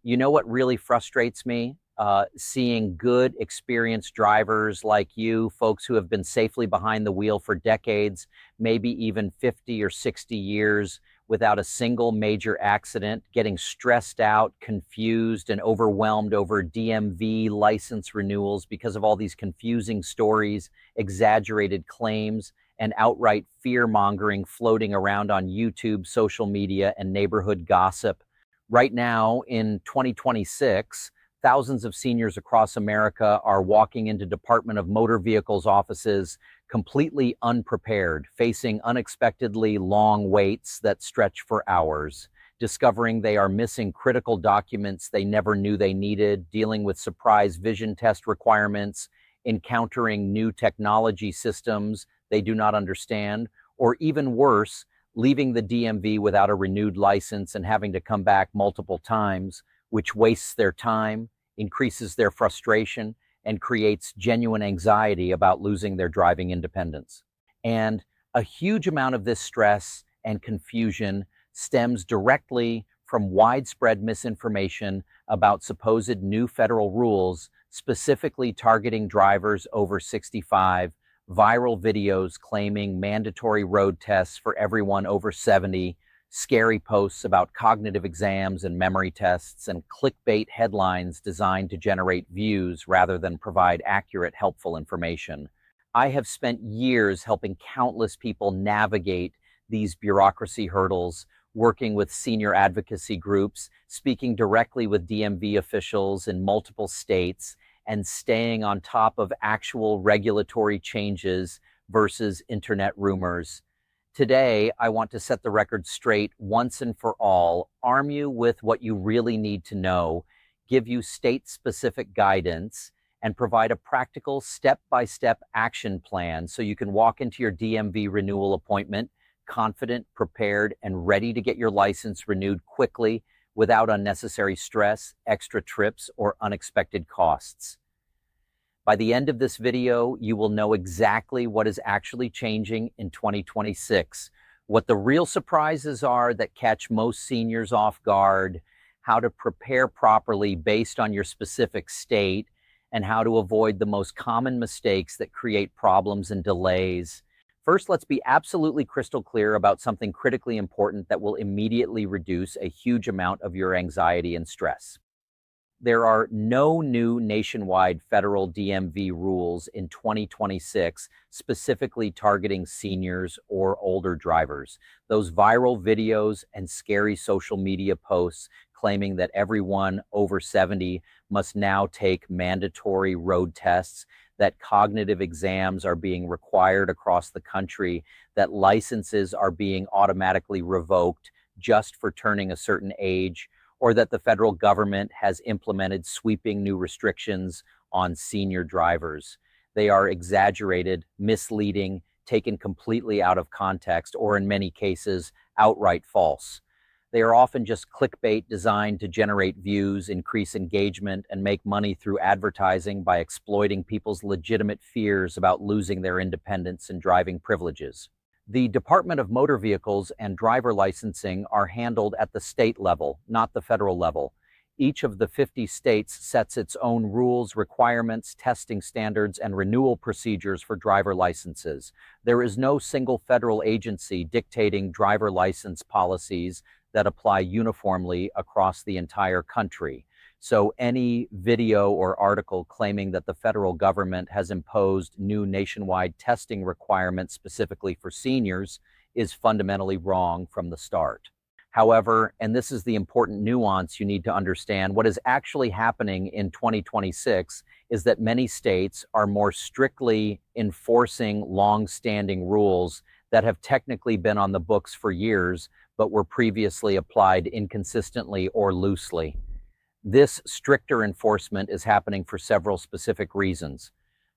You know what really frustrates me? Seeing good, experienced drivers like you, folks who have been safely behind the wheel for decades, maybe even 50 or 60 years without a single major accident, getting stressed out, confused, and overwhelmed over DMV license renewals because of all these confusing stories, exaggerated claims, and outright fear mongering floating around on YouTube, social media, and neighborhood gossip. Right now, in 2026, thousands of seniors across America are walking into Department of Motor Vehicles offices completely unprepared, facing unexpectedly long waits that stretch for hours, discovering they are missing critical documents they never knew they needed, dealing with surprise vision test requirements, encountering new technology systems they do not understand, or even worse, leaving the DMV without a renewed license and having to come back multiple times, which wastes their time, increases their frustration, and creates genuine anxiety about losing their driving independence. And a huge amount of this stress and confusion stems directly from widespread misinformation about supposed new federal rules, specifically targeting drivers over 65, viral videos claiming mandatory road tests for everyone over 70, scary posts about cognitive exams and memory tests, and clickbait headlines designed to generate views rather than provide accurate, helpful information. I have spent years helping countless people navigate these bureaucracy hurdles, working with senior advocacy groups, speaking directly with DMV officials in multiple states, and staying on top of actual regulatory changes versus internet rumors. Today, I want to set the record straight once and for all, arm you with what you really need to know, give you state-specific guidance, and provide a practical step-by-step action plan so you can walk into your DMV renewal appointment confident, prepared, and ready to get your license renewed quickly without unnecessary stress, extra trips, or unexpected costs. By the end of this video, you will know exactly what is actually changing in 2026, what the real surprises are that catch most seniors off guard, how to prepare properly based on your specific state, and how to avoid the most common mistakes that create problems and delays. First, let's be absolutely crystal clear about something critically important that will immediately reduce a huge amount of your anxiety and stress. There are no new nationwide federal DMV rules in 2026 specifically targeting seniors or older drivers. Those viral videos and scary social media posts claiming that everyone over 70 must now take mandatory road tests, that cognitive exams are being required across the country, that licenses are being automatically revoked just for turning a certain age, or that the federal government has implemented sweeping new restrictions on senior drivers. They are exaggerated, misleading, taken completely out of context, or in many cases, outright false. They are often just clickbait designed to generate views, increase engagement, and make money through advertising by exploiting people's legitimate fears about losing their independence and driving privileges. The Department of Motor Vehicles and driver licensing are handled at the state level, not the federal level. Each of the 50 states sets its own rules, requirements, testing standards, and renewal procedures for driver licenses. There is no single federal agency dictating driver license policies that apply uniformly across the entire country. So any video or article claiming that the federal government has imposed new nationwide testing requirements specifically for seniors is fundamentally wrong from the start. However, and this is the important nuance you need to understand, what is actually happening in 2026 is that many states are more strictly enforcing long-standing rules that have technically been on the books for years, but were previously applied inconsistently or loosely. This stricter enforcement is happening for several specific reasons.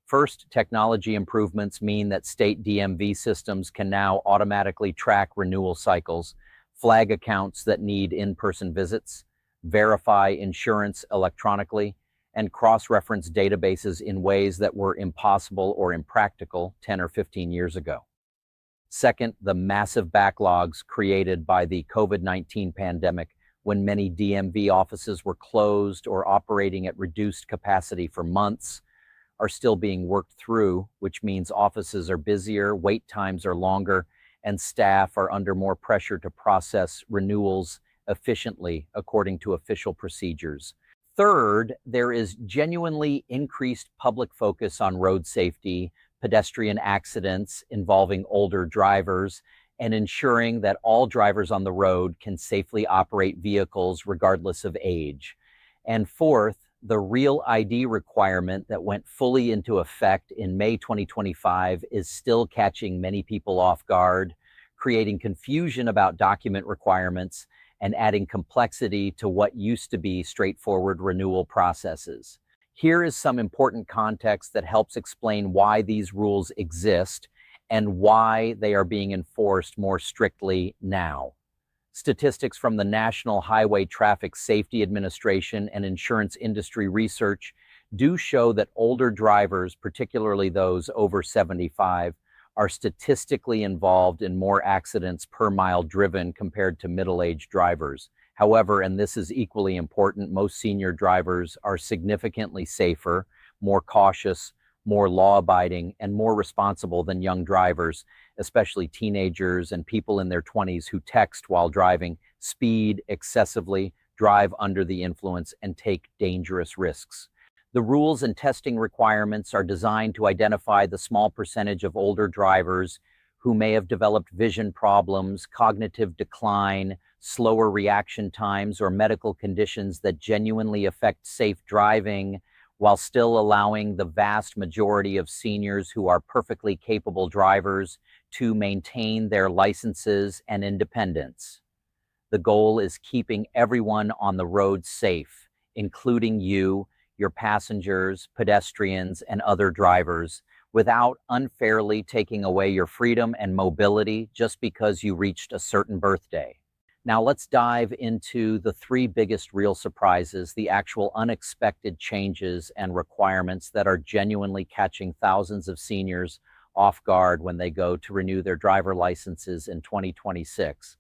First, technology improvements mean that state DMV systems can now automatically track renewal cycles, flag accounts that need in-person visits, verify insurance electronically, and cross-reference databases in ways that were impossible or impractical 10 or 15 years ago. Second, the massive backlogs created by the COVID-19 pandemic when many DMV offices were closed or operating at reduced capacity for months, are still being worked through, which means offices are busier, wait times are longer, and staff are under more pressure to process renewals efficiently according to official procedures. Third, there is genuinely increased public focus on road safety, pedestrian accidents involving older drivers, and ensuring that all drivers on the road can safely operate vehicles regardless of age. And fourth, the Real ID requirement that went fully into effect in May 2025 is still catching many people off guard, creating confusion about document requirements and adding complexity to what used to be straightforward renewal processes. Here is some important context that helps explain why these rules exist and why they are being enforced more strictly now. Statistics from the National Highway Traffic Safety Administration and insurance industry research do show that older drivers, particularly those over 75, are statistically involved in more accidents per mile driven compared to middle-aged drivers. However, and this is equally important, most senior drivers are significantly safer, more cautious, more law-abiding, and more responsible than young drivers, especially teenagers and people in their 20s who text while driving, speed excessively, drive under the influence, and take dangerous risks. The rules and testing requirements are designed to identify the small percentage of older drivers who may have developed vision problems, cognitive decline, slower reaction times, or medical conditions that genuinely affect safe driving, while still allowing the vast majority of seniors who are perfectly capable drivers to maintain their licenses and independence. The goal is keeping everyone on the road safe, including you, your passengers, pedestrians, and other drivers, without unfairly taking away your freedom and mobility just because you reached a certain birthday. Now let's dive into the three biggest real surprises, the actual unexpected changes and requirements that are genuinely catching thousands of seniors off guard when they go to renew their driver licenses in 2026.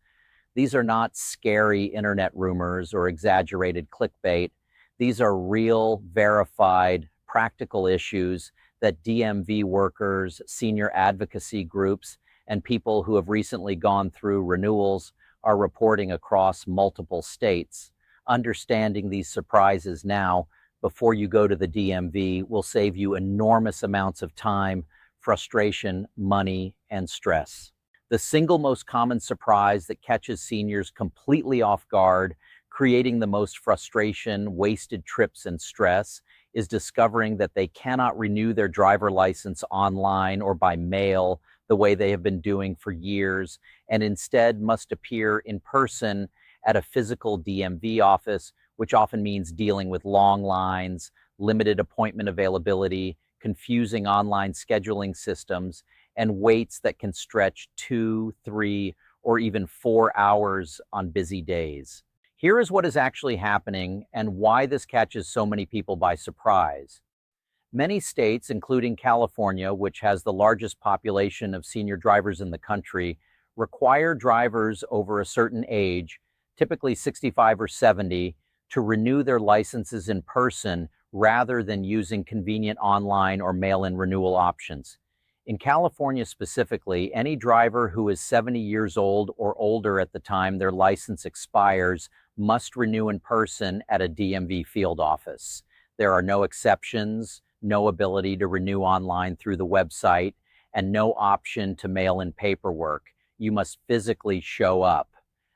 These are not scary internet rumors or exaggerated clickbait. These are real, verified, practical issues that DMV workers, senior advocacy groups, and people who have recently gone through renewals are reporting across multiple states. Understanding these surprises now before you go to the DMV will save you enormous amounts of time, frustration, money, and stress. The single most common surprise that catches seniors completely off guard, creating the most frustration, wasted trips, and stress, is discovering that they cannot renew their driver license online or by mail the way they have been doing for years, and instead must appear in person at a physical DMV office, which often means dealing with long lines, limited appointment availability, confusing online scheduling systems, and waits that can stretch 2, 3, or even 4 hours on busy days. Here is what is actually happening and why this catches so many people by surprise. Many states, including California, which has the largest population of senior drivers in the country, require drivers over a certain age, typically 65 or 70, to renew their licenses in person rather than using convenient online or mail-in renewal options. In California specifically, any driver who is 70 years old or older at the time their license expires must renew in person at a DMV field office. There are no exceptions, no ability to renew online through the website, and no option to mail in paperwork. You must physically show up.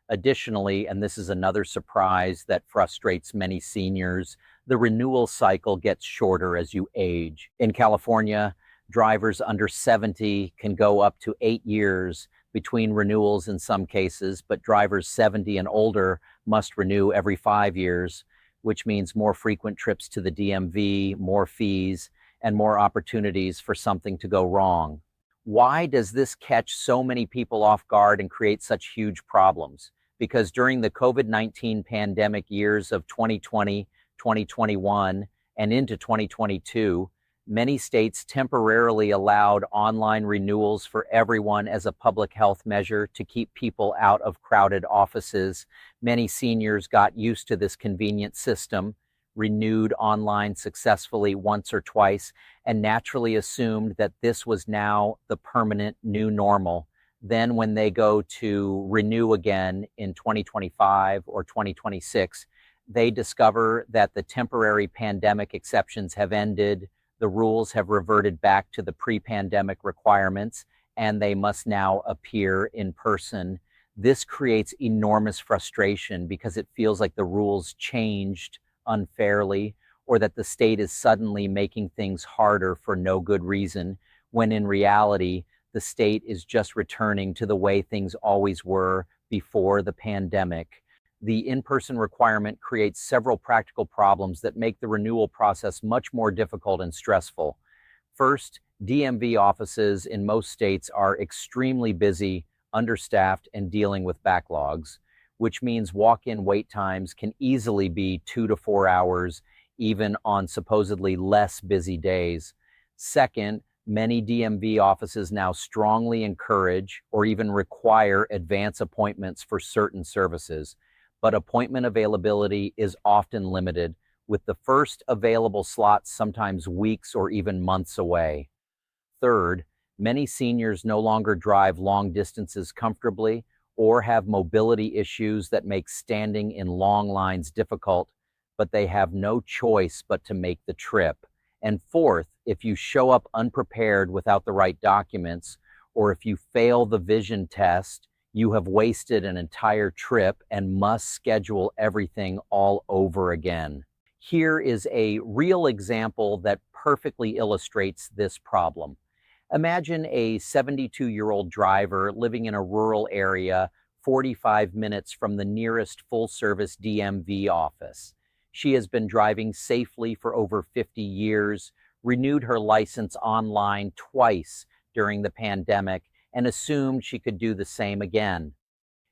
Additionally, and this is another surprise that frustrates many seniors, the renewal cycle gets shorter as you age. In California, drivers under 70 can go up to 8 years between renewals in some cases, but drivers 70 and older must renew every 5 years, which means more frequent trips to the DMV, more fees, and more opportunities for something to go wrong. Why does this catch so many people off guard and create such huge problems? Because during the COVID-19 pandemic years of 2020, 2021, and into 2022, Many states temporarily allowed online renewals for everyone as a public health measure to keep people out of crowded offices. Many seniors got used to this convenient system, renewed online successfully once or twice, and naturally assumed that this was now the permanent new normal. Then, when they go to renew again in 2025 or 2026, they discover that the temporary pandemic exceptions have ended, the rules have reverted back to the pre-pandemic requirements, and they must now appear in person. This creates enormous frustration because it feels like the rules changed unfairly, or that the state is suddenly making things harder for no good reason, when in reality, the state is just returning to the way things always were before the pandemic. The in-person requirement creates several practical problems that make the renewal process much more difficult and stressful. First, DMV offices in most states are extremely busy, understaffed, and dealing with backlogs, which means walk-in wait times can easily be 2 to 4 hours, even on supposedly less busy days. Second, many DMV offices now strongly encourage or even require advance appointments for certain services, but appointment availability is often limited, with the first available slots sometimes weeks or even months away. Third, many seniors no longer drive long distances comfortably or have mobility issues that make standing in long lines difficult, but they have no choice but to make the trip. And fourth, if you show up unprepared without the right documents, or if you fail the vision test, you have wasted an entire trip and must schedule everything all over again. Here is a real example that perfectly illustrates this problem. Imagine a 72-year-old driver living in a rural area 45 minutes from the nearest full-service DMV office. She has been driving safely for over 50 years, renewed her license online twice during the pandemic, and assumed she could do the same again.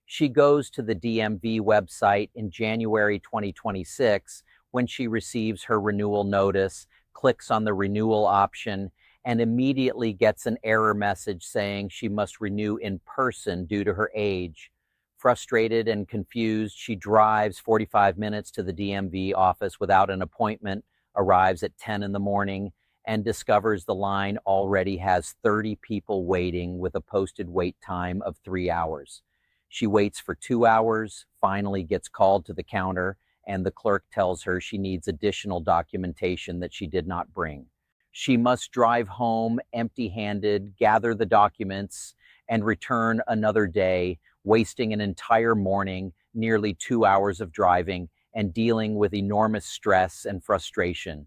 She goes to the DMV website in January 2026 when she receives her renewal notice, clicks on the renewal option, and immediately gets an error message saying she must renew in person due to her age. Frustrated and confused, she drives 45 minutes to the DMV office without an appointment, arrives at 10 in the morning, and discovers the line already has 30 people waiting with a posted wait time of 3 hours. She waits for 2 hours, finally gets called to the counter, and the clerk tells her she needs additional documentation that she did not bring. She must drive home empty-handed, gather the documents, and return another day, wasting an entire morning, nearly 2 hours of driving, and dealing with enormous stress and frustration.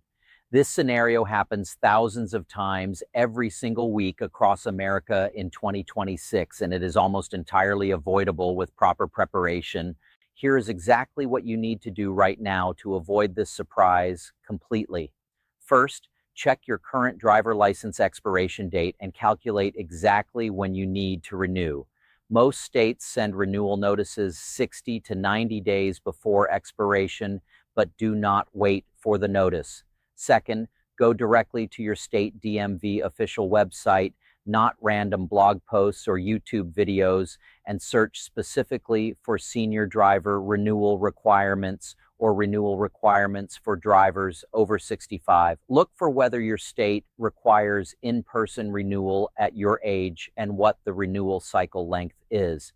This scenario happens thousands of times every single week across America in 2026, and it is almost entirely avoidable with proper preparation. Here is exactly what you need to do right now to avoid this surprise completely. First, check your current driver license expiration date and calculate exactly when you need to renew. Most states send renewal notices 60 to 90 days before expiration, but do not wait for the notice. Second, go directly to your state DMV official website, not random blog posts or YouTube videos, and search specifically for senior driver renewal requirements or renewal requirements for drivers over 65. Look for whether your state requires in-person renewal at your age and what the renewal cycle length is.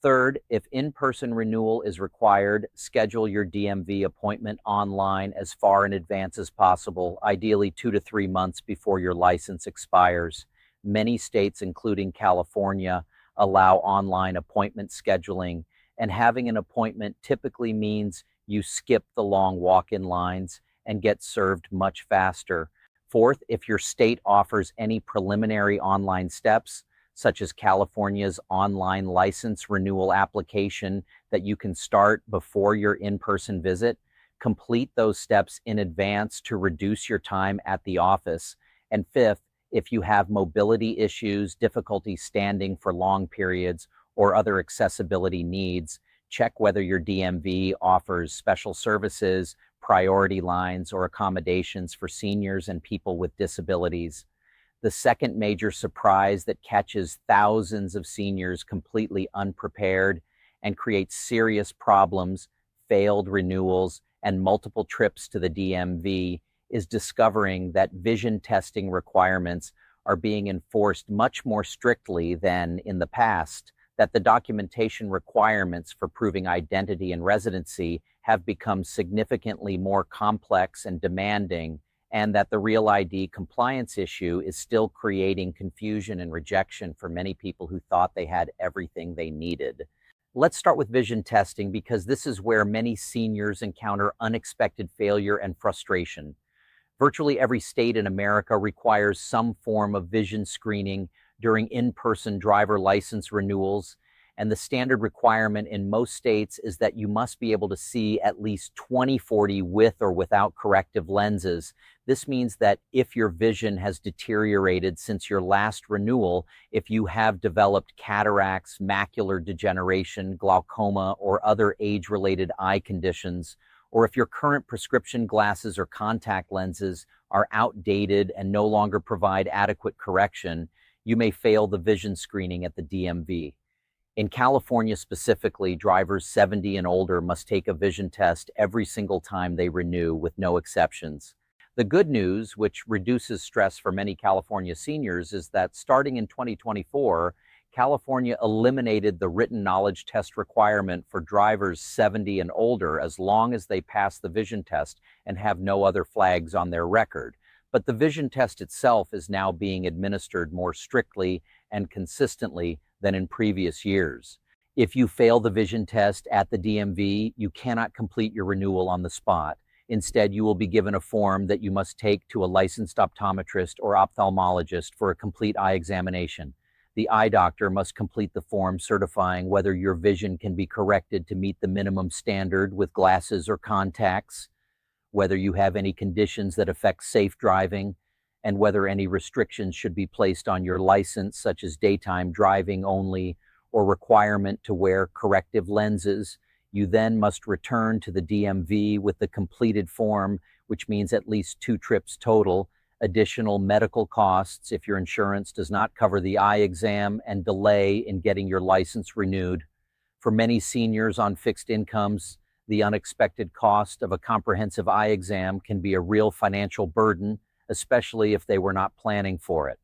Third, if in-person renewal is required, schedule your DMV appointment online as far in advance as possible, ideally 2 to 3 months before your license expires. Many states, including California, allow online appointment scheduling, and having an appointment typically means you skip the long walk-in lines and get served much faster. Fourth, if your state offers any preliminary online steps, such as California's online license renewal application that you can start before your in-person visit, complete those steps in advance to reduce your time at the office. And fifth, if you have mobility issues, difficulty standing for long periods, or other accessibility needs, check whether your DMV offers special services, priority lines or accommodations for seniors and people with disabilities. The second major surprise that catches thousands of seniors completely unprepared and creates serious problems, failed renewals, and multiple trips to the DMV is discovering that vision testing requirements are being enforced much more strictly than in the past, that the documentation requirements for proving identity and residency have become significantly more complex and demanding, and that the Real ID compliance issue is still creating confusion and rejection for many people who thought they had everything they needed. Let's start with vision testing because this is where many seniors encounter unexpected failure and frustration. Virtually every state in America requires some form of vision screening during in-person driver license renewals, and the standard requirement in most states is that you must be able to see at least 20/40 with or without corrective lenses. This means that if your vision has deteriorated since your last renewal, if you have developed cataracts, macular degeneration, glaucoma, or other age-related eye conditions, or if your current prescription glasses or contact lenses are outdated and no longer provide adequate correction, you may fail the vision screening at the DMV. In California specifically, drivers 70 and older must take a vision test every single time they renew, with no exceptions. The good news, which reduces stress for many California seniors, is that starting in 2024, California eliminated the written knowledge test requirement for drivers 70 and older as long as they pass the vision test and have no other flags on their record. But the vision test itself is now being administered more strictly and consistently than in previous years. If you fail the vision test at the DMV, you cannot complete your renewal on the spot. Instead, you will be given a form that you must take to a licensed optometrist or ophthalmologist for a complete eye examination. The eye doctor must complete the form certifying whether your vision can be corrected to meet the minimum standard with glasses or contacts, whether you have any conditions that affect safe driving, and whether any restrictions should be placed on your license, such as daytime driving only or requirement to wear corrective lenses. You then must return to the DMV with the completed form, which means at least 2 trips total, additional medical costs if your insurance does not cover the eye exam, and delay in getting your license renewed. For many seniors on fixed incomes, the unexpected cost of a comprehensive eye exam can be a real financial burden, especially if they were not planning for it.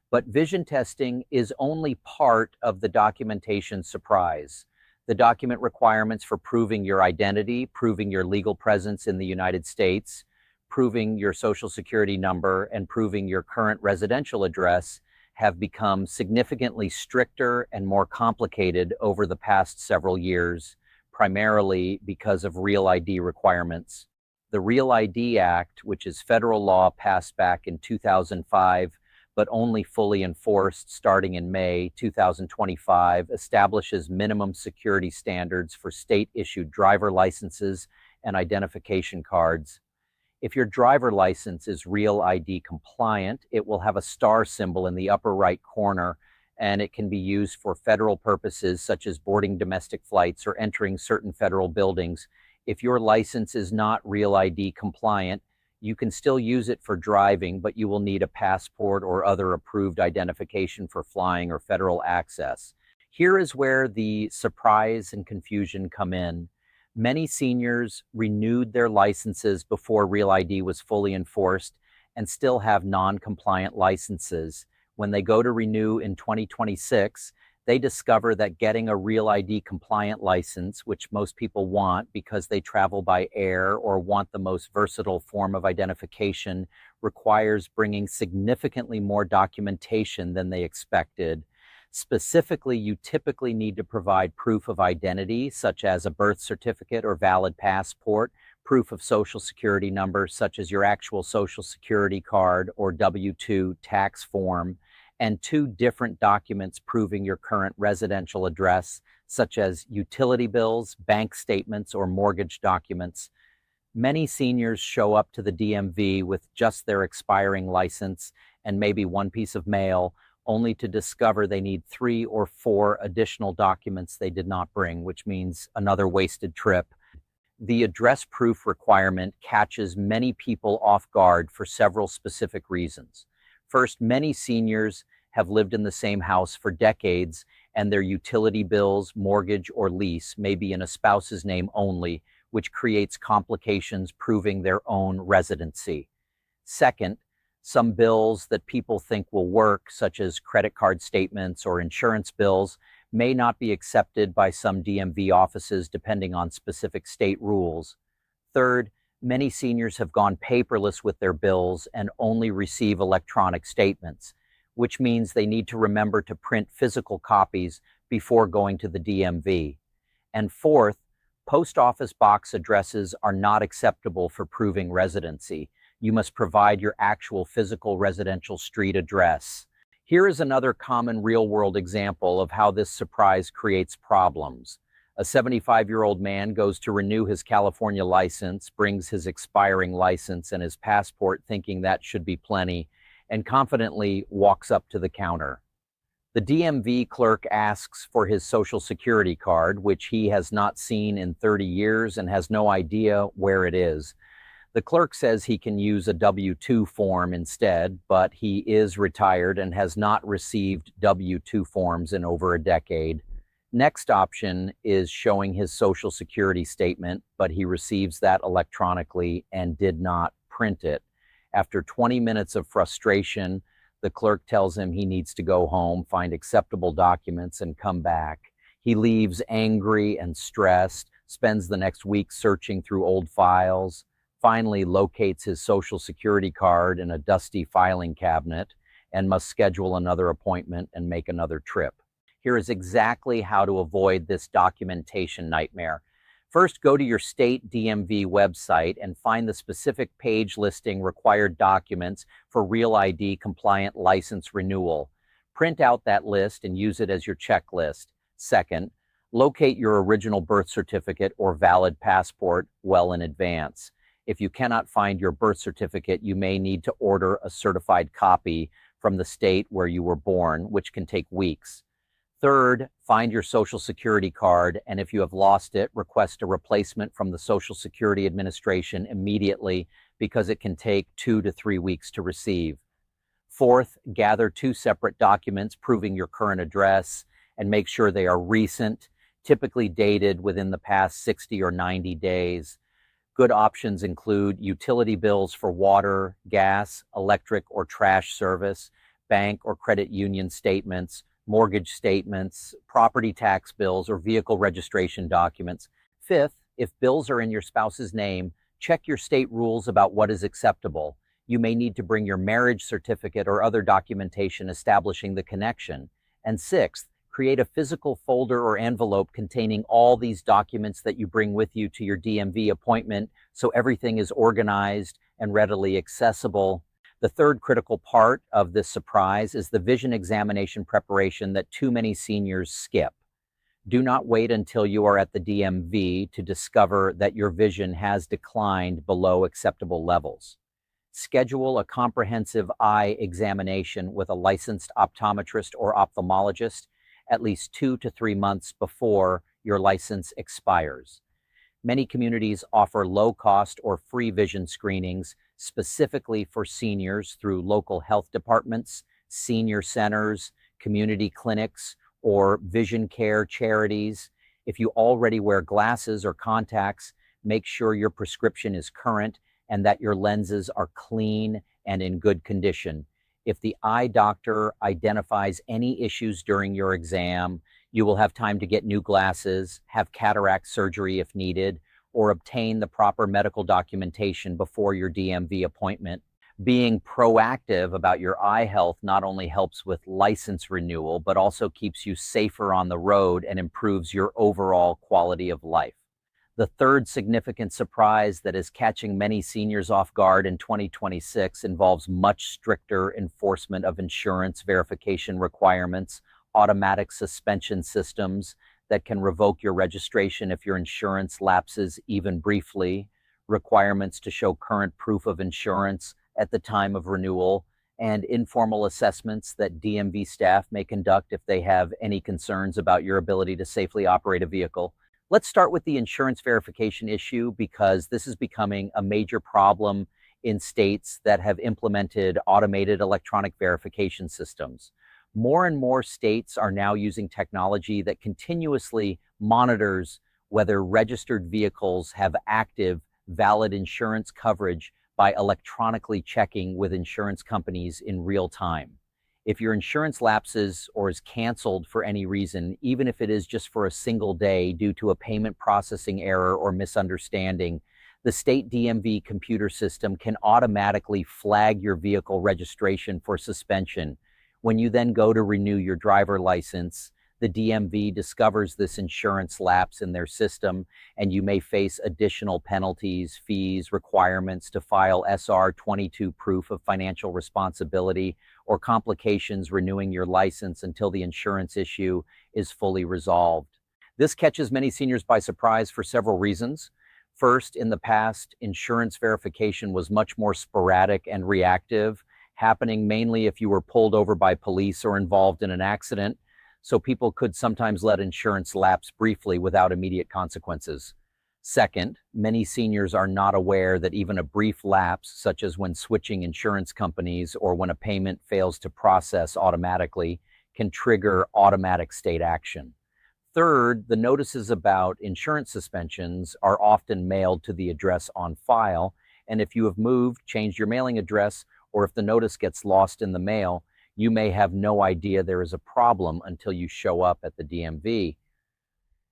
But vision testing is only part of the documentation surprise. The document requirements for proving your identity, proving your legal presence in the United States, proving your social security number, and proving your current residential address have become significantly stricter and more complicated over the past several years, primarily because of Real ID requirements. The Real ID Act, which is federal law passed back in 2005, but only fully enforced starting in May 2025, establishes minimum security standards for state-issued driver licenses and identification cards. If your driver license is Real ID compliant, it will have a star symbol in the upper right corner, and it can be used for federal purposes such as boarding domestic flights or entering certain federal buildings. If your license is not Real ID compliant, you can still use it for driving, but you will need a passport or other approved identification for flying or federal access. Here is where the surprise and confusion come in. Many seniors renewed their licenses before Real ID was fully enforced and still have non-compliant licenses. When they go to renew in 2026, they discover that getting a Real ID compliant license, which most people want because they travel by air or want the most versatile form of identification, requires bringing significantly more documentation than they expected. Specifically, you typically need to provide proof of identity, such as a birth certificate or valid passport, proof of social security number, such as your actual social security card or W-2 tax form, and 2 different documents proving your current residential address, such as utility bills, bank statements, or mortgage documents. Many seniors show up to the DMV with just their expiring license and maybe 1 piece of mail, only to discover they need 3 or 4 additional documents they did not bring, which means another wasted trip. The address proof requirement catches many people off guard for several specific reasons. First, many seniors have lived in the same house for decades, and their utility bills, mortgage, or lease may be in a spouse's name only, which creates complications proving their own residency. Second, some bills that people think will work, such as credit card statements or insurance bills, may not be accepted by some DMV offices depending on specific state rules. Third, many seniors have gone paperless with their bills and only receive electronic statements, which means they need to remember to print physical copies before going to the DMV. And fourth, post office box addresses are not acceptable for proving residency. You must provide your actual physical residential street address. Here is another common real-world example of how this surprise creates problems. A 75-year-old man goes to renew his California license, brings his expiring license and his passport thinking that should be plenty, and confidently walks up to the counter. The DMV clerk asks for his Social Security card, which he has not seen in 30 years and has no idea where it is. The clerk says he can use a W-2 form instead, but he is retired and has not received W-2 forms in over a decade. Next option is showing his Social Security statement, but he receives that electronically and did not print it. After 20 minutes of frustration, the clerk tells him he needs to go home, find acceptable documents, and come back. He leaves angry and stressed, spends the next week searching through old files, finally locates his Social Security card in a dusty filing cabinet, and must schedule another appointment and make another trip. Here is exactly how to avoid this documentation nightmare. First, go to your state DMV website and find the specific page listing required documents for Real ID compliant license renewal. Print out that list and use it as your checklist. Second, locate your original birth certificate or valid passport well in advance. If you cannot find your birth certificate, you may need to order a certified copy from the state where you were born, which can take weeks. Third, find your Social Security card, and if you have lost it, request a replacement from the Social Security Administration immediately because it can take 2 to 3 weeks to receive. Fourth, gather 2 separate documents proving your current address and make sure they are recent, typically dated within the past 60 or 90 days. Good options include utility bills for water, gas, electric, or trash service, bank or credit union statements, mortgage statements, property tax bills, or vehicle registration documents. Fifth, if bills are in your spouse's name, check your state rules about what is acceptable. You may need to bring your marriage certificate or other documentation establishing the connection. And sixth, create a physical folder or envelope containing all these documents that you bring with you to your DMV appointment so everything is organized and readily accessible. The third critical part of this surprise is the vision examination preparation that too many seniors skip. Do not wait until you are at the DMV to discover that your vision has declined below acceptable levels. Schedule a comprehensive eye examination with a licensed optometrist or ophthalmologist at least 2 to 3 months before your license expires. Many communities offer low-cost or free vision screenings specifically for seniors through local health departments, senior centers, community clinics, or vision care charities. If you already wear glasses or contacts, make sure your prescription is current and that your lenses are clean and in good condition. If the eye doctor identifies any issues during your exam, you will have time to get new glasses, have cataract surgery if needed, or obtain the proper medical documentation before your DMV appointment. Being proactive about your eye health not only helps with license renewal, but also keeps you safer on the road and improves your overall quality of life. The third significant surprise that is catching many seniors off guard in 2026 involves much stricter enforcement of insurance verification requirements, automatic suspension systems that can revoke your registration if your insurance lapses even briefly, requirements to show current proof of insurance at the time of renewal, and informal assessments that DMV staff may conduct if they have any concerns about your ability to safely operate a vehicle. Let's start with the insurance verification issue because this is becoming a major problem in states that have implemented automated electronic verification systems. More and more states are now using technology that continuously monitors whether registered vehicles have active, valid insurance coverage by electronically checking with insurance companies in real time. If your insurance lapses or is canceled for any reason, even if it is just for a single day due to a payment processing error or misunderstanding, the state DMV computer system can automatically flag your vehicle registration for suspension. When you then go to renew your driver license, the DMV discovers this insurance lapse in their system, and you may face additional penalties, fees, requirements to file SR-22 proof of financial responsibility, or complications renewing your license until the insurance issue is fully resolved. This catches many seniors by surprise for several reasons. First, in the past, insurance verification was much more sporadic and reactive, happening mainly if you were pulled over by police or involved in an accident, so people could sometimes let insurance lapse briefly without immediate consequences. Second, many seniors are not aware that even a brief lapse, such as when switching insurance companies or when a payment fails to process automatically, can trigger automatic state action. Third, the notices about insurance suspensions are often mailed to the address on file, and if you have moved, changed your mailing address, or if the notice gets lost in the mail, you may have no idea there is a problem until you show up at the DMV.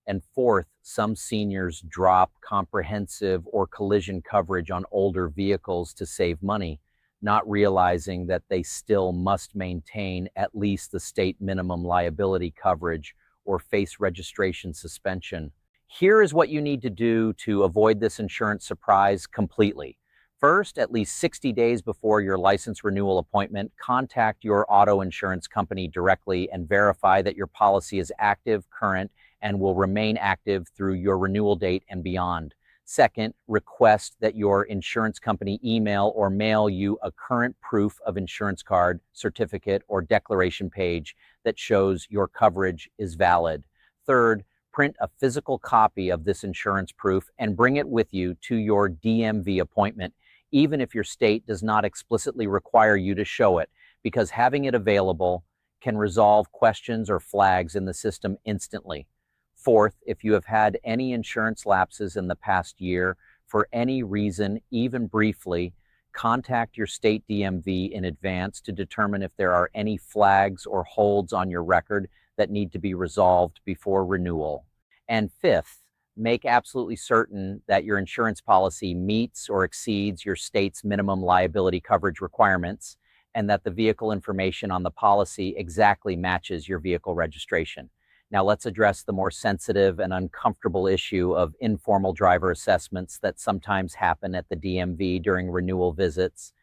And fourth, some seniors drop comprehensive or collision coverage on older vehicles to save money, not realizing that they still must maintain at least the state minimum liability coverage or face registration suspension. Here is what you need to do to avoid this insurance surprise completely. First, at least 60 days before your license renewal appointment, contact your auto insurance company directly and verify that your policy is active, current, and will remain active through your renewal date and beyond. Second, request that your insurance company email or mail you a current proof of insurance card, certificate, or declaration page that shows your coverage is valid. Third, print a physical copy of this insurance proof and bring it with you to your DMV appointment, even if your state does not explicitly require you to show it, because having it available can resolve questions or flags in the system instantly. Fourth, if you have had any insurance lapses in the past year for any reason, even briefly, contact your state DMV in advance to determine if there are any flags or holds on your record that need to be resolved before renewal. And fifth, make absolutely certain that your insurance policy meets or exceeds your state's minimum liability coverage requirements and that the vehicle information on the policy exactly matches your vehicle registration. Now let's address the more sensitive and uncomfortable issue of informal driver assessments that sometimes happen at the DMV during renewal visits,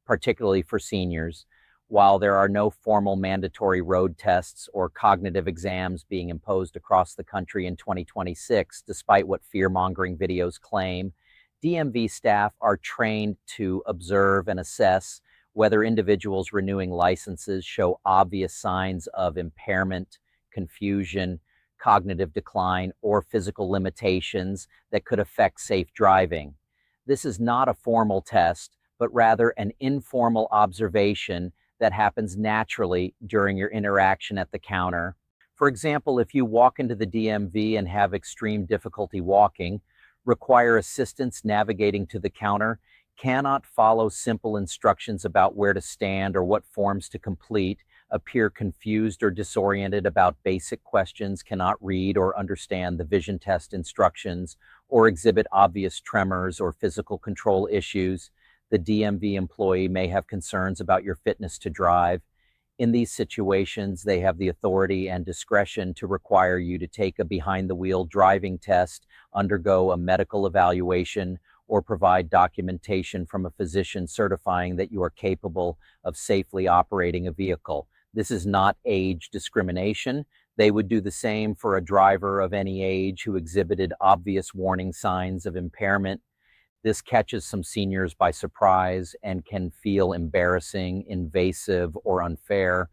particularly for seniors. While there are no formal mandatory road tests or cognitive exams being imposed across the country in 2026, despite what fear-mongering videos claim, DMV staff are trained to observe and assess whether individuals renewing licenses show obvious signs of impairment, confusion, cognitive decline, or physical limitations that could affect safe driving. This is not a formal test, but rather an informal observation that happens naturally during your interaction at the counter. For example, if you walk into the DMV and have extreme difficulty walking, require assistance navigating to the counter, cannot follow simple instructions about where to stand or what forms to complete, appear confused or disoriented about basic questions, cannot read or understand the vision test instructions, or exhibit obvious tremors or physical control issues, the DMV employee may have concerns about your fitness to drive. In these situations, they have the authority and discretion to require you to take a behind-the-wheel driving test, undergo a medical evaluation, or provide documentation from a physician certifying that you are capable of safely operating a vehicle. This is not age discrimination. They would do the same for a driver of any age who exhibited obvious warning signs of impairment. This catches some seniors by surprise and can feel embarrassing, invasive, or unfair.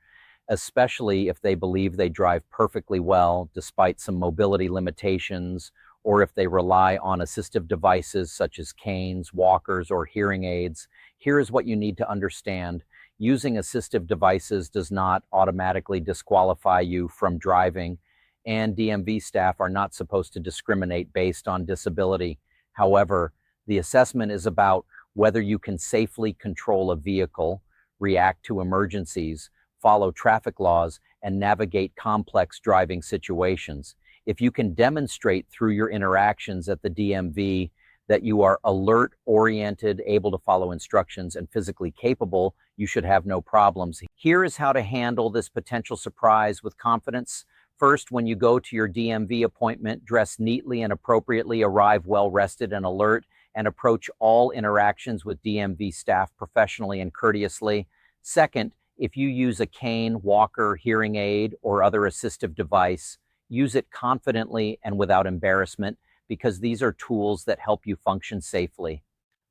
especially if they believe they drive perfectly well despite some mobility limitations, or if they rely on assistive devices such as canes, walkers, or hearing aids. Here is what you need to understand. Using assistive devices does not automatically disqualify you from driving, and DMV staff are not supposed to discriminate based on disability. However, the assessment is about whether you can safely control a vehicle, react to emergencies, follow traffic laws, and navigate complex driving situations. If you can demonstrate through your interactions at the DMV that you are alert, oriented, able to follow instructions, and physically capable, you should have no problems. Here is how to handle this potential surprise with confidence. First, when you go to your DMV appointment, dress neatly and appropriately, arrive well rested and alert, and approach all interactions with DMV staff professionally and courteously. Second, if you use a cane, walker, hearing aid, or other assistive device, use it confidently and without embarrassment, because these are tools that help you function safely.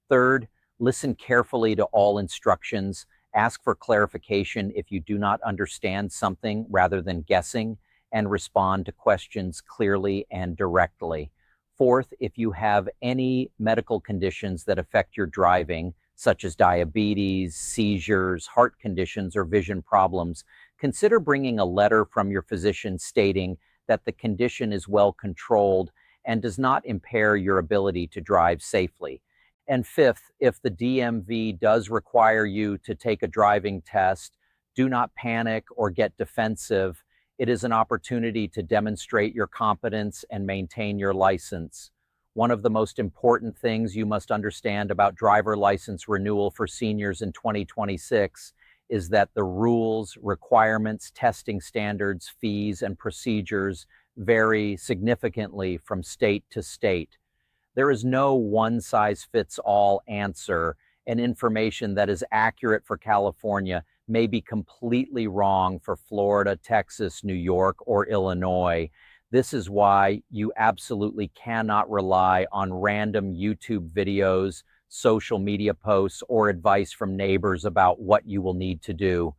Third, listen carefully to all instructions. Ask for clarification if you do not understand something rather than guessing, and respond to questions clearly and directly. Fourth, if you have any medical conditions that affect your driving, such as diabetes, seizures, heart conditions, or vision problems, consider bringing a letter from your physician stating that the condition is well controlled and does not impair your ability to drive safely. And fifth, if the DMV does require you to take a driving test, do not panic or get defensive. It is an opportunity to demonstrate your competence and maintain your license. One of the most important things you must understand about driver license renewal for seniors in 2026 is that the rules, requirements, testing standards, fees, and procedures vary significantly from state to state. There is no one-size-fits-all answer, and information that is accurate for California may be completely wrong for Florida, Texas, New York, or Illinois. This is why you absolutely cannot rely on random YouTube videos, social media posts, or advice from neighbors about what you will need to do,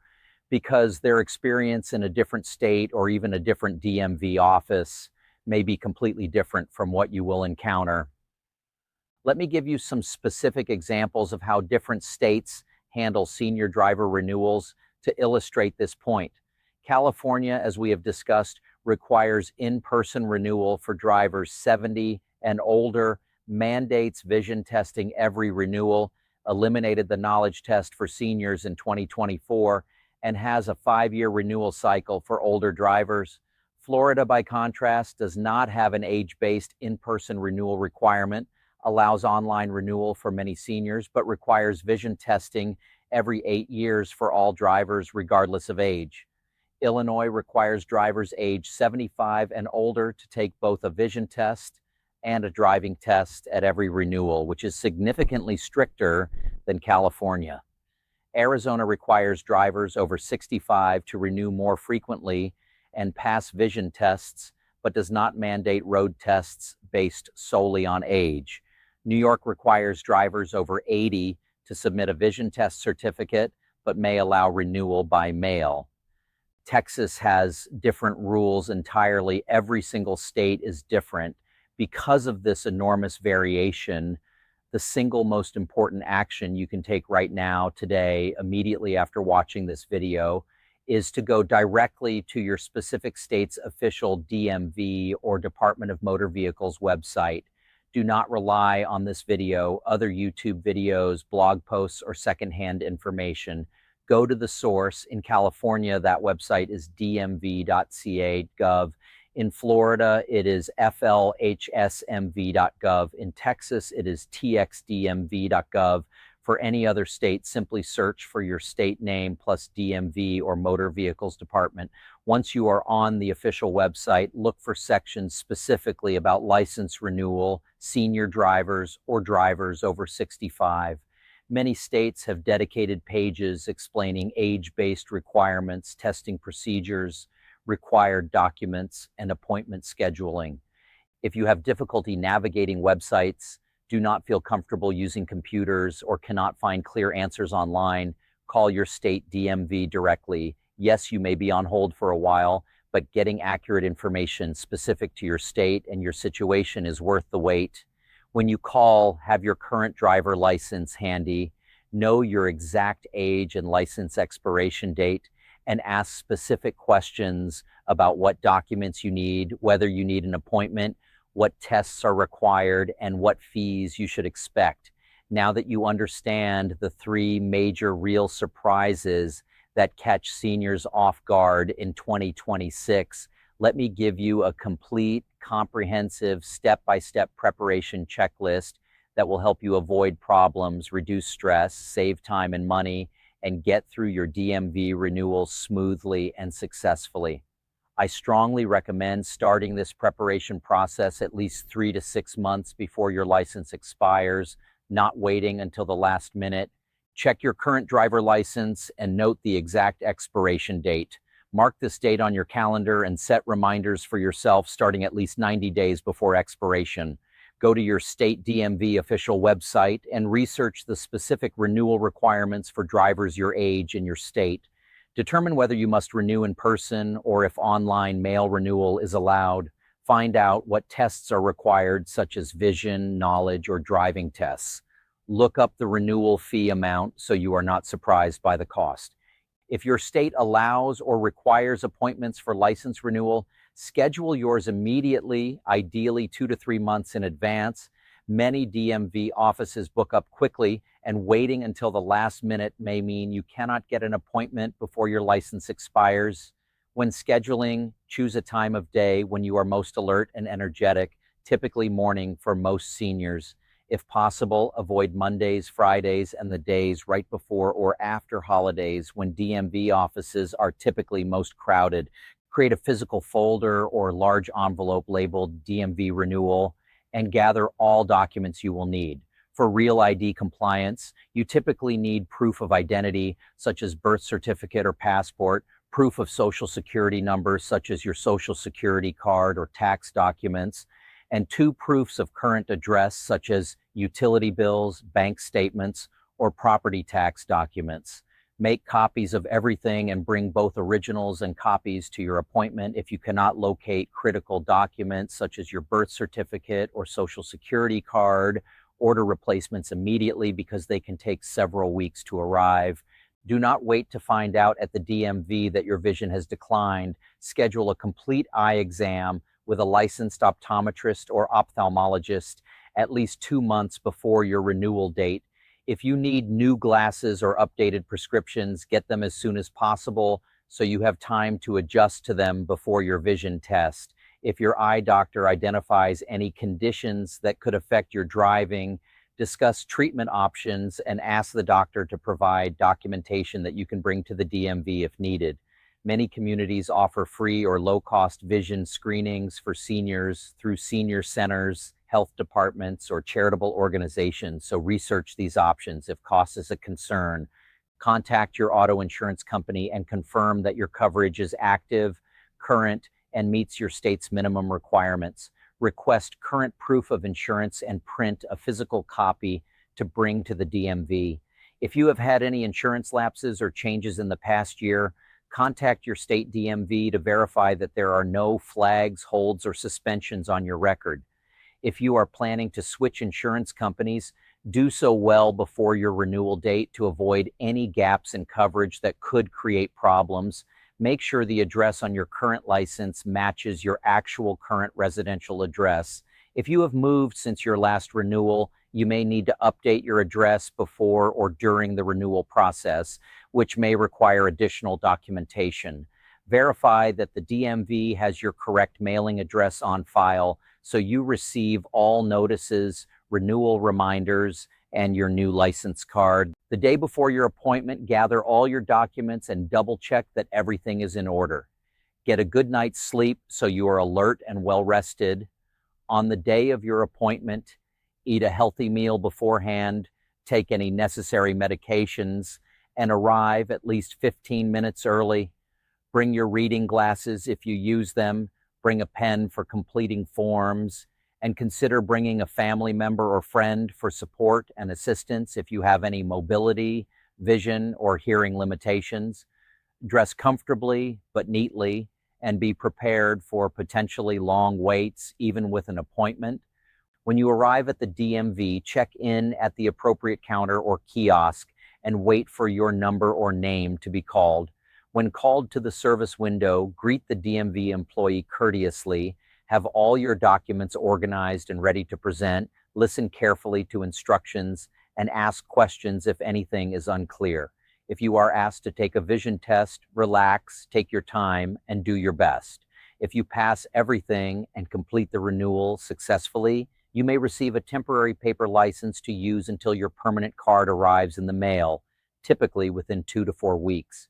because their experience in a different state or even a different DMV office may be completely different from what you will encounter. Let me give you some specific examples of how different states handle senior driver renewals to illustrate this point. California, as we have discussed, requires in-person renewal for drivers 70 and older, mandates vision testing every renewal, eliminated the knowledge test for seniors in 2024, and has a 5-year renewal cycle for older drivers. Florida, by contrast, does not have an age-based in-person renewal requirement, allows online renewal for many seniors, but requires vision testing every 8 years for all drivers, regardless of age. Illinois requires drivers age 75 and older to take both a vision test and a driving test at every renewal, which is significantly stricter than California. Arizona requires drivers over 65 to renew more frequently and pass vision tests, but does not mandate road tests based solely on age. New York requires drivers over 80 to submit a vision test certificate, but may allow renewal by mail. Texas has different rules entirely. Every single state is different. Because of this enormous variation, the single most important action you can take right now, today, immediately after watching this video, is to go directly to your specific state's official DMV or Department of Motor Vehicles website. Do not rely on this video, other YouTube videos, blog posts, or secondhand information. Go to the source. In California, that website is dmv.ca.gov. In Florida, it is flhsmv.gov. In Texas, it is txdmv.gov. For any other state, simply search for your state name plus DMV or Motor Vehicles Department. Once you are on the official website, look for sections specifically about license renewal, senior drivers, or drivers over 65. Many states have dedicated pages explaining age-based requirements, testing procedures, required documents, and appointment scheduling. If you have difficulty navigating websites, do not feel comfortable using computers, or cannot find clear answers online, call your state DMV directly. Yes, you may be on hold for a while, but getting accurate information specific to your state and your situation is worth the wait. When you call, have your current driver license handy, know your exact age and license expiration date, and ask specific questions about what documents you need, whether you need an appointment, what tests are required, and what fees you should expect. Now that you understand the three major real surprises that catch seniors off guard in 2026, let me give you a complete, comprehensive, step-by-step preparation checklist that will help you avoid problems, reduce stress, save time and money, and get through your DMV renewal smoothly and successfully. I strongly recommend starting this preparation process at least 3 to 6 months before your license expires, not waiting until the last minute. Check your current driver license and note the exact expiration date. Mark this date on your calendar and set reminders for yourself starting at least 90 days before expiration. Go to your state DMV official website and research the specific renewal requirements for drivers your age in your state. Determine whether you must renew in person or if online mail renewal is allowed. Find out what tests are required, such as vision, knowledge, or driving tests. Look up the renewal fee amount so you are not surprised by the cost. If your state allows or requires appointments for license renewal, schedule yours immediately, ideally 2 to 3 months in advance. Many DMV offices book up quickly, and waiting until the last minute may mean you cannot get an appointment before your license expires. When scheduling, choose a time of day when you are most alert and energetic, typically morning for most seniors. If possible, avoid Mondays, Fridays, and the days right before or after holidays when DMV offices are typically most crowded. Create a physical folder or large envelope labeled DMV renewal and gather all documents you will need. For real ID compliance, you typically need proof of identity, such as birth certificate or passport, proof of social security number, such as your social security card or tax documents, and 2 proofs of current address, such as utility bills, bank statements, or property tax documents. Make copies of everything and bring both originals and copies to your appointment. If you cannot locate critical documents, such as your birth certificate or social security card, order replacements immediately because they can take several weeks to arrive. Do not wait to find out at the DMV that your vision has declined. Schedule a complete eye exam with a licensed optometrist or ophthalmologist at least 2 months before your renewal date. If you need new glasses or updated prescriptions, get them as soon as possible so you have time to adjust to them before your vision test. If your eye doctor identifies any conditions that could affect your driving, discuss treatment options and ask the doctor to provide documentation that you can bring to the DMV if needed. Many communities offer free or low-cost vision screenings for seniors through senior centers, health departments, or charitable organizations, so research these options if cost is a concern. Contact your auto insurance company and confirm that your coverage is active, current, and meets your state's minimum requirements. Request current proof of insurance and print a physical copy to bring to the DMV. If you have had any insurance lapses or changes in the past year, contact your state DMV to verify that there are no flags, holds, or suspensions on your record. If you are planning to switch insurance companies, do so well before your renewal date to avoid any gaps in coverage that could create problems. Make sure the address on your current license matches your actual current residential address. If you have moved since your last renewal, you may need to update your address before or during the renewal process, which may require additional documentation. Verify that the DMV has your correct mailing address on file so you receive all notices, renewal reminders, and your new license card. The day before your appointment, gather all your documents and double check that everything is in order. Get a good night's sleep so you are alert and well rested. On the day of your appointment, eat a healthy meal beforehand, take any necessary medications, and arrive at least 15 minutes early. Bring your reading glasses if you use them, bring a pen for completing forms, and consider bringing a family member or friend for support and assistance if you have any mobility, vision, or hearing limitations. Dress comfortably but neatly, and be prepared for potentially long waits, even with an appointment. When you arrive at the DMV, check in at the appropriate counter or kiosk and wait for your number or name to be called. When called to the service window, greet the DMV employee courteously, have all your documents organized and ready to present, listen carefully to instructions, and ask questions if anything is unclear. If you are asked to take a vision test, relax, take your time, and do your best. If you pass everything and complete the renewal successfully, you may receive a temporary paper license to use until your permanent card arrives in the mail, typically within 2 to 4 weeks.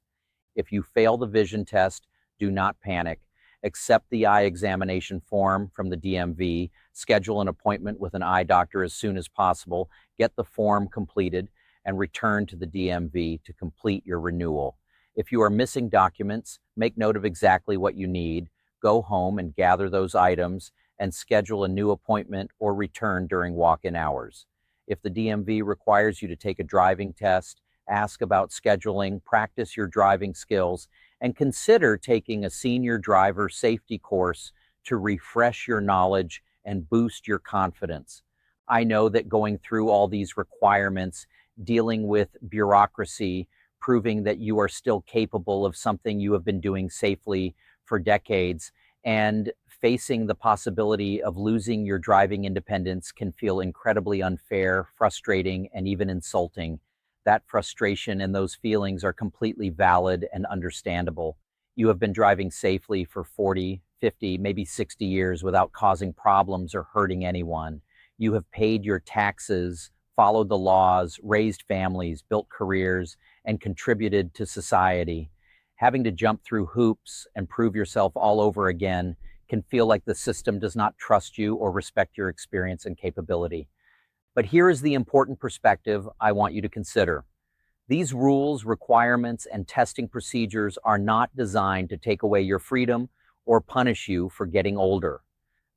If you fail the vision test, do not panic. Accept the eye examination form from the DMV, schedule an appointment with an eye doctor as soon as possible, get the form completed, and return to the DMV to complete your renewal. If you are missing documents, make note of exactly what you need, go home and gather those items, and schedule a new appointment or return during walk-in hours. If the DMV requires you to take a driving test, ask about scheduling, practice your driving skills, and consider taking a senior driver safety course to refresh your knowledge and boost your confidence. I know that going through all these requirements, dealing with bureaucracy, proving that you are still capable of something you have been doing safely for decades, and facing the possibility of losing your driving independence can feel incredibly unfair, frustrating, and even insulting. That frustration and those feelings are completely valid and understandable. You have been driving safely for 40, 50, maybe 60 years without causing problems or hurting anyone. You have paid your taxes, followed the laws, raised families, built careers, and contributed to society. Having to jump through hoops and prove yourself all over again can feel like the system does not trust you or respect your experience and capability. But here is the important perspective I want you to consider. These rules, requirements, and testing procedures are not designed to take away your freedom or punish you for getting older.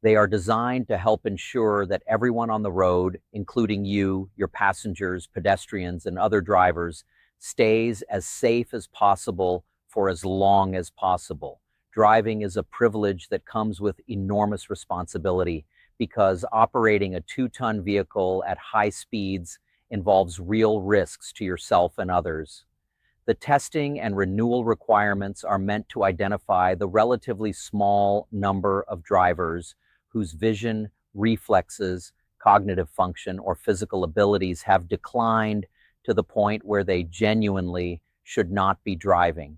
They are designed to help ensure that everyone on the road, including you, your passengers, pedestrians, and other drivers, stays as safe as possible for as long as possible. Driving is a privilege that comes with enormous responsibility because operating a 2-ton vehicle at high speeds involves real risks to yourself and others. The testing and renewal requirements are meant to identify the relatively small number of drivers whose vision, reflexes, cognitive function, or physical abilities have declined to the point where they genuinely should not be driving,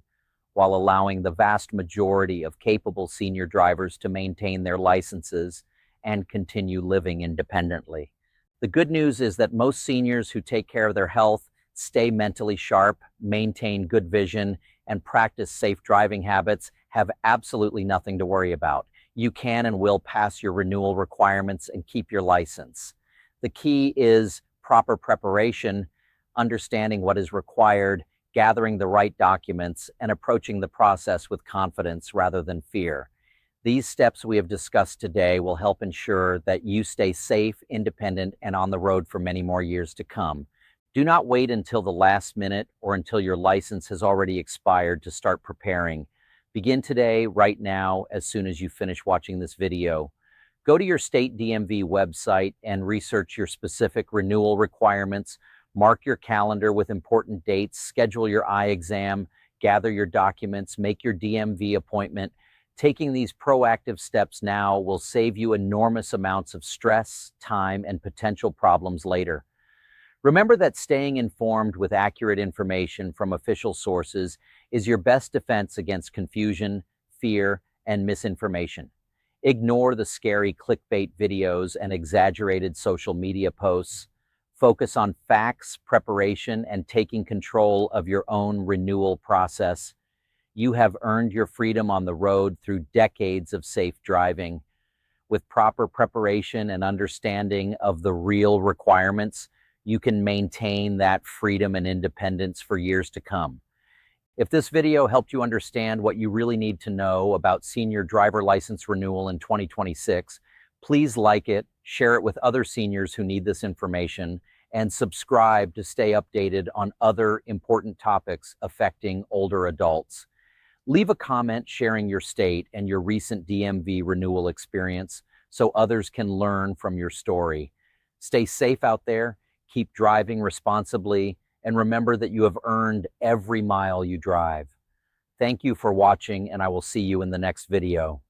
while allowing the vast majority of capable senior drivers to maintain their licenses and continue living independently. The good news is that most seniors who take care of their health, stay mentally sharp, maintain good vision, and practice safe driving habits have absolutely nothing to worry about. You can and will pass your renewal requirements and keep your license. The key is proper preparation, understanding what is required, gathering the right documents, and approaching the process with confidence rather than fear. These steps we have discussed today will help ensure that you stay safe, independent, and on the road for many more years to come. Do not wait until the last minute or until your license has already expired to start preparing. Begin today, right now, as soon as you finish watching this video. Go to your state DMV website and research your specific renewal requirements. Mark your calendar with important dates, schedule your eye exam, gather your documents, make your DMV appointment. Taking these proactive steps now will save you enormous amounts of stress, time, and potential problems later. Remember that staying informed with accurate information from official sources is your best defense against confusion, fear, and misinformation. Ignore the scary clickbait videos and exaggerated social media posts. Focus on facts, preparation, and taking control of your own renewal process. You have earned your freedom on the road through decades of safe driving. With proper preparation and understanding of the real requirements, you can maintain that freedom and independence for years to come. If this video helped you understand what you really need to know about senior driver license renewal in 2026, please like it, share it with other seniors who need this information, and subscribe to stay updated on other important topics affecting older adults. Leave a comment sharing your state and your recent DMV renewal experience so others can learn from your story. Stay safe out there, keep driving responsibly, and remember that you have earned every mile you drive. Thank you for watching, and I will see you in the next video.